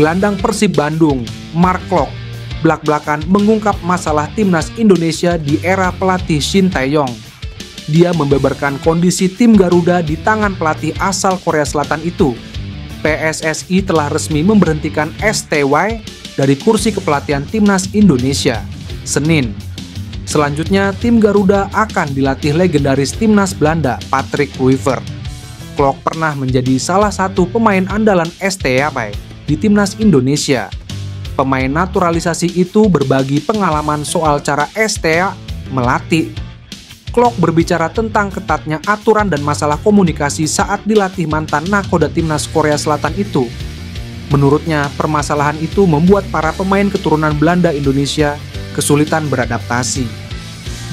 Gelandang Persib Bandung, Mark Klok, blak-blakan mengungkap masalah timnas Indonesia di era pelatih Shin Tae-yong. Dia membeberkan kondisi tim Garuda di tangan pelatih asal Korea Selatan itu. PSSI telah resmi memberhentikan STY dari kursi kepelatihan timnas Indonesia, Senin. Selanjutnya, tim Garuda akan dilatih legendaris timnas Belanda, Patrick Kluivert. Klok pernah menjadi salah satu pemain andalan STY di timnas Indonesia. Pemain naturalisasi itu berbagi pengalaman soal cara STA melatih. Klok berbicara tentang ketatnya aturan dan masalah komunikasi saat dilatih mantan nakoda timnas Korea Selatan itu. Menurutnya, permasalahan itu membuat para pemain keturunan Belanda Indonesia kesulitan beradaptasi.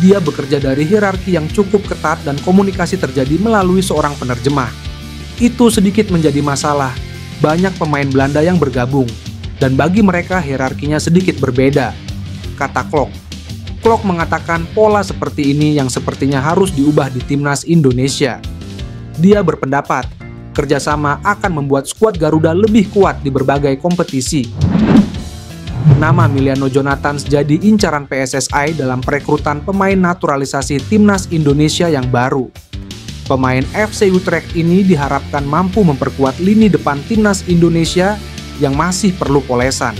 Dia bekerja dari hierarki yang cukup ketat dan komunikasi terjadi melalui seorang penerjemah. Itu sedikit menjadi masalah. Banyak pemain Belanda yang bergabung, dan bagi mereka hierarkinya sedikit berbeda, kata Klok. Klok mengatakan pola seperti ini yang sepertinya harus diubah di timnas Indonesia. Dia berpendapat, kerjasama akan membuat skuad Garuda lebih kuat di berbagai kompetisi. Nama Emiliano Jonathans jadi incaran PSSI dalam perekrutan pemain naturalisasi timnas Indonesia yang baru. Pemain FC Utrecht ini diharapkan mampu memperkuat lini depan timnas Indonesia yang masih perlu polesan.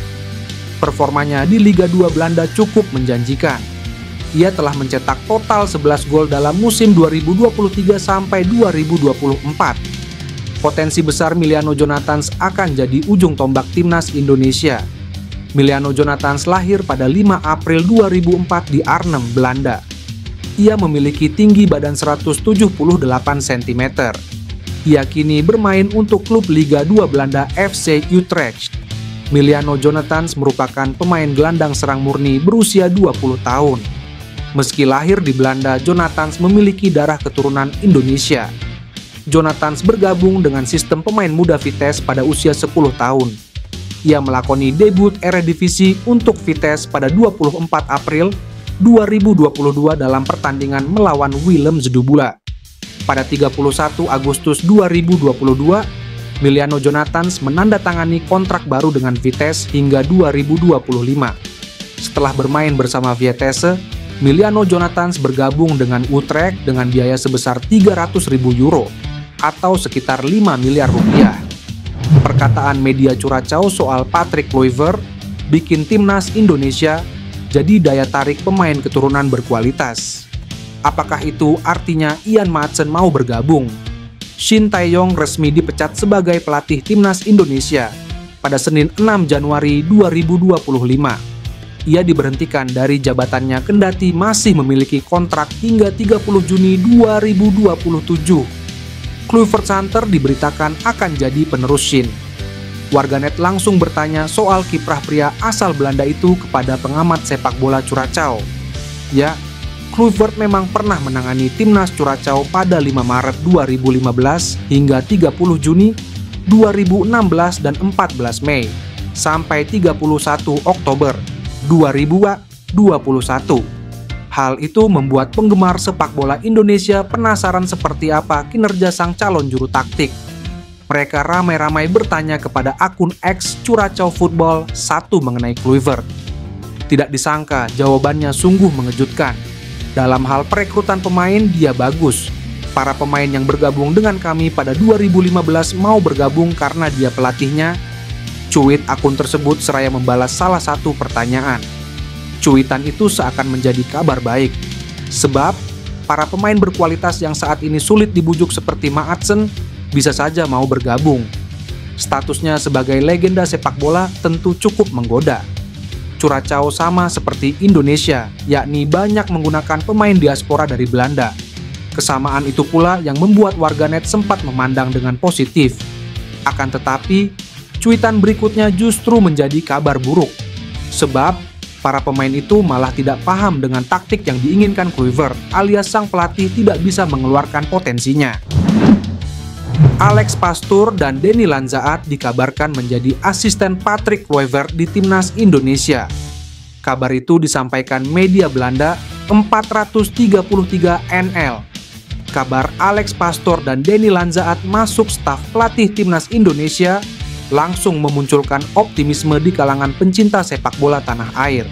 Performanya di Liga 2 Belanda cukup menjanjikan. Ia telah mencetak total 11 gol dalam musim 2023 sampai 2024. Potensi besar Emiliano Jonathans akan jadi ujung tombak timnas Indonesia. Emiliano Jonathans lahir pada 5 April 2004 di Arnhem, Belanda. Ia memiliki tinggi badan 178 cm. Ia kini bermain untuk klub Liga 2 Belanda FC Utrecht. Emiliano Jonathans merupakan pemain gelandang serang murni berusia 20 tahun. Meski lahir di Belanda, Jonathans memiliki darah keturunan Indonesia. Jonathans bergabung dengan sistem pemain muda Vitesse pada usia 10 tahun. Ia melakoni debut Eredivisie untuk Vitesse pada 24 April 2022 dalam pertandingan melawan Willem Zedubula. Pada 31 Agustus 2022, Emiliano Jonathans menandatangani kontrak baru dengan Vitesse hingga 2025. Setelah bermain bersama Vitesse, Emiliano Jonathans bergabung dengan Utrecht dengan biaya sebesar 300.000 euro atau sekitar 5 miliar rupiah. Perkataan media Curaçao soal Patrick Kluivert bikin timnas Indonesia jadi daya tarik pemain keturunan berkualitas. Apakah itu artinya Ian Maatsen mau bergabung? Shin Tae-yong resmi dipecat sebagai pelatih timnas Indonesia pada Senin 6 Januari 2025. Ia diberhentikan dari jabatannya kendati masih memiliki kontrak hingga 30 Juni 2027. Kluivert Santer diberitakan akan jadi penerus Shin. Warganet langsung bertanya soal kiprah pria asal Belanda itu kepada pengamat sepak bola Curaçao. Ya, Kluivert memang pernah menangani timnas Curaçao pada 5 Maret 2015 hingga 30 Juni 2016 dan 14 Mei sampai 31 Oktober 2021. Hal itu membuat penggemar sepak bola Indonesia penasaran seperti apa kinerja sang calon juru taktik. Mereka ramai-ramai bertanya kepada akun X Curaçao Football 1 mengenai Kluivert. Tidak disangka jawabannya sungguh mengejutkan. Dalam hal perekrutan pemain, dia bagus. Para pemain yang bergabung dengan kami pada 2015 mau bergabung karena dia pelatihnya. Cuit akun tersebut seraya membalas salah satu pertanyaan. Cuitan itu seakan menjadi kabar baik. Sebab, para pemain berkualitas yang saat ini sulit dibujuk seperti Maatsen bisa saja mau bergabung. Statusnya sebagai legenda sepak bola tentu cukup menggoda. Curaçao sama seperti Indonesia, yakni banyak menggunakan pemain diaspora dari Belanda. Kesamaan itu pula yang membuat warganet sempat memandang dengan positif. Akan tetapi, cuitan berikutnya justru menjadi kabar buruk. Sebab, para pemain itu malah tidak paham dengan taktik yang diinginkan Kluivert, alias sang pelatih tidak bisa mengeluarkan potensinya. Alex Pastoor dan Denny Lanzaat dikabarkan menjadi asisten Patrick Kluivert di timnas Indonesia. Kabar itu disampaikan media Belanda 433 NL. Kabar Alex Pastoor dan Denny Lanzaat masuk staf pelatih timnas Indonesia langsung memunculkan optimisme di kalangan pencinta sepak bola tanah air.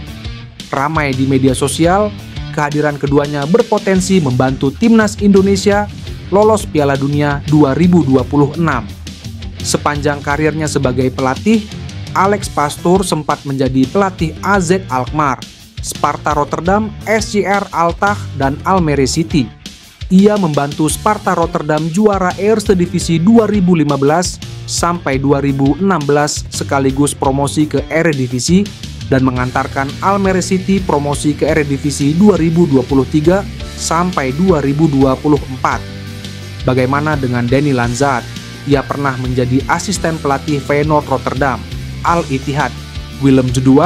Ramai di media sosial, kehadiran keduanya berpotensi membantu timnas Indonesia lolos Piala Dunia 2026. Sepanjang karirnya sebagai pelatih, Alex Pastoor sempat menjadi pelatih AZ Alkmaar, Sparta Rotterdam, SCR Altach, dan Almere City. Ia membantu Sparta Rotterdam juara Eerste Divisi 2015 sampai 2016 sekaligus promosi ke Eredivisie dan mengantarkan Almere City promosi ke Eredivisie 2023 sampai 2024. Bagaimana dengan Danny Lanzaat? Ia pernah menjadi asisten pelatih Feyenoord Rotterdam, Al Ittihad, Willem II,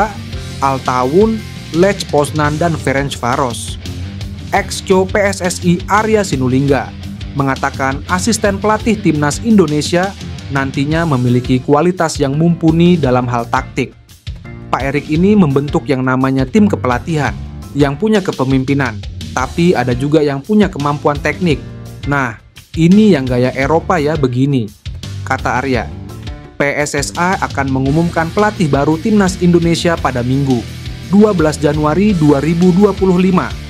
Al Tawun, Lech Poznan, dan Ferencvaros. Ex-Co PSSI Arya Sinulinga mengatakan asisten pelatih timnas Indonesia nantinya memiliki kualitas yang mumpuni dalam hal taktik. Pak Erik ini membentuk yang namanya tim kepelatihan yang punya kepemimpinan, tapi ada juga yang punya kemampuan teknik. Nah, ini yang gaya Eropa ya begini, kata Arya. PSSA akan mengumumkan pelatih baru timnas Indonesia pada Minggu, 12 Januari 2025.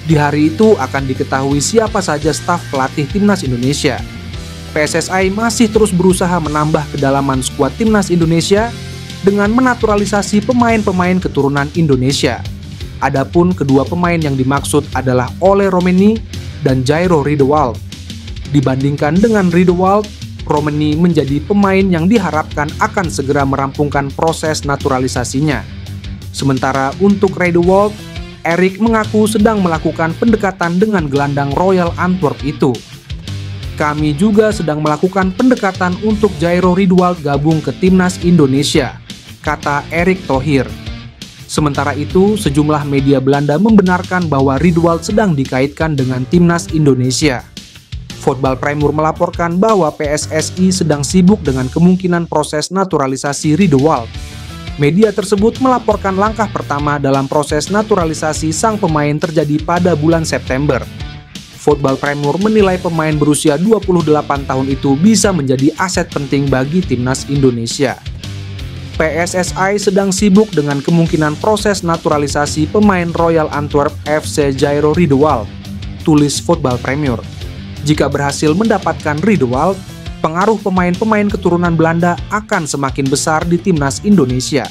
Di hari itu akan diketahui siapa saja staf pelatih timnas Indonesia. PSSI masih terus berusaha menambah kedalaman skuad timnas Indonesia dengan menaturalisasi pemain-pemain keturunan Indonesia. Adapun kedua pemain yang dimaksud adalah Ole Romeni dan Jairo Riedewald. Dibandingkan dengan Riedewald, Romeni menjadi pemain yang diharapkan akan segera merampungkan proses naturalisasinya. Sementara untuk Riedewald, Erik mengaku sedang melakukan pendekatan dengan gelandang Royal Antwerp itu. Kami juga sedang melakukan pendekatan untuk Jairo Riedewald gabung ke timnas Indonesia, kata Erick Thohir. Sementara itu, sejumlah media Belanda membenarkan bahwa Riedewald sedang dikaitkan dengan timnas Indonesia. Voetbal Primeur melaporkan bahwa PSSI sedang sibuk dengan kemungkinan proses naturalisasi Riedewald. Media tersebut melaporkan langkah pertama dalam proses naturalisasi sang pemain terjadi pada bulan September. Voetbal Primeur menilai pemain berusia 28 tahun itu bisa menjadi aset penting bagi timnas Indonesia. PSSI sedang sibuk dengan kemungkinan proses naturalisasi pemain Royal Antwerp FC Jairo Riedewald, tulis Voetbal Primeur. Jika berhasil mendapatkan Riedewald, pengaruh pemain-pemain keturunan Belanda akan semakin besar di timnas Indonesia.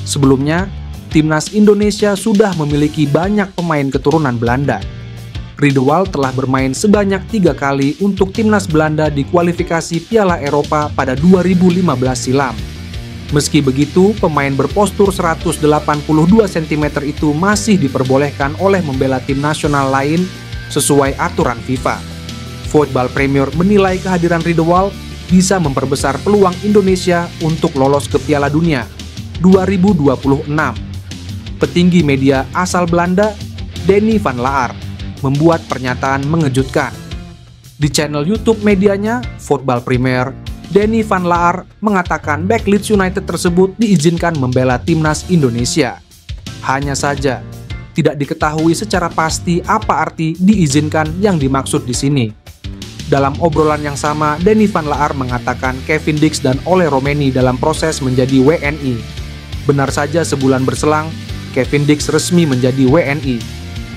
Sebelumnya, timnas Indonesia sudah memiliki banyak pemain keturunan Belanda. Riedewald telah bermain sebanyak 3 kali untuk timnas Belanda di kualifikasi Piala Eropa pada 2015 silam. Meski begitu, pemain berpostur 182 cm itu masih diperbolehkan oleh membela tim nasional lain sesuai aturan FIFA. Voetbal Primeur menilai kehadiran Riedewald bisa memperbesar peluang Indonesia untuk lolos ke Piala Dunia 2026. Petinggi media asal Belanda, Danny van Laar, membuat pernyataan mengejutkan. Di channel YouTube medianya, Voetbal Primeur, Danny van Laar mengatakan bek Leeds United tersebut diizinkan membela timnas Indonesia. Hanya saja, tidak diketahui secara pasti apa arti diizinkan yang dimaksud di sini. Dalam obrolan yang sama, Danny van Laar mengatakan Kevin Dix dan Ole Romeni dalam proses menjadi WNI. Benar saja sebulan berselang, Kevin Dix resmi menjadi WNI.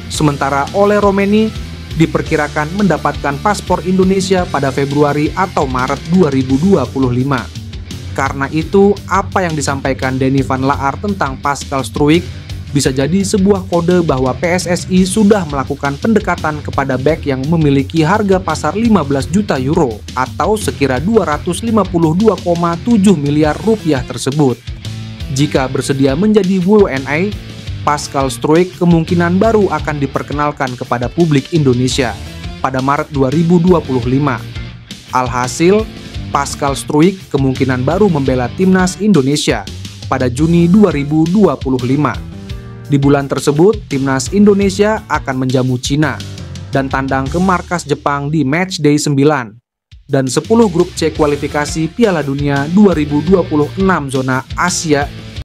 Sementara Ole Romeni diperkirakan mendapatkan paspor Indonesia pada Februari atau Maret 2025. Karena itu, apa yang disampaikan Danny van Laar tentang Pascal Struijk bisa jadi sebuah kode bahwa PSSI sudah melakukan pendekatan kepada bek yang memiliki harga pasar 15 juta euro atau sekira 252,7 miliar rupiah tersebut. Jika bersedia menjadi WNI, Pascal Struijk kemungkinan baru akan diperkenalkan kepada publik Indonesia pada Maret 2025. Alhasil, Pascal Struijk kemungkinan baru membela timnas Indonesia pada Juni 2025. Di bulan tersebut, timnas Indonesia akan menjamu Cina dan tandang ke markas Jepang di matchday 9 dan 10 grup C kualifikasi Piala Dunia 2026 zona Asia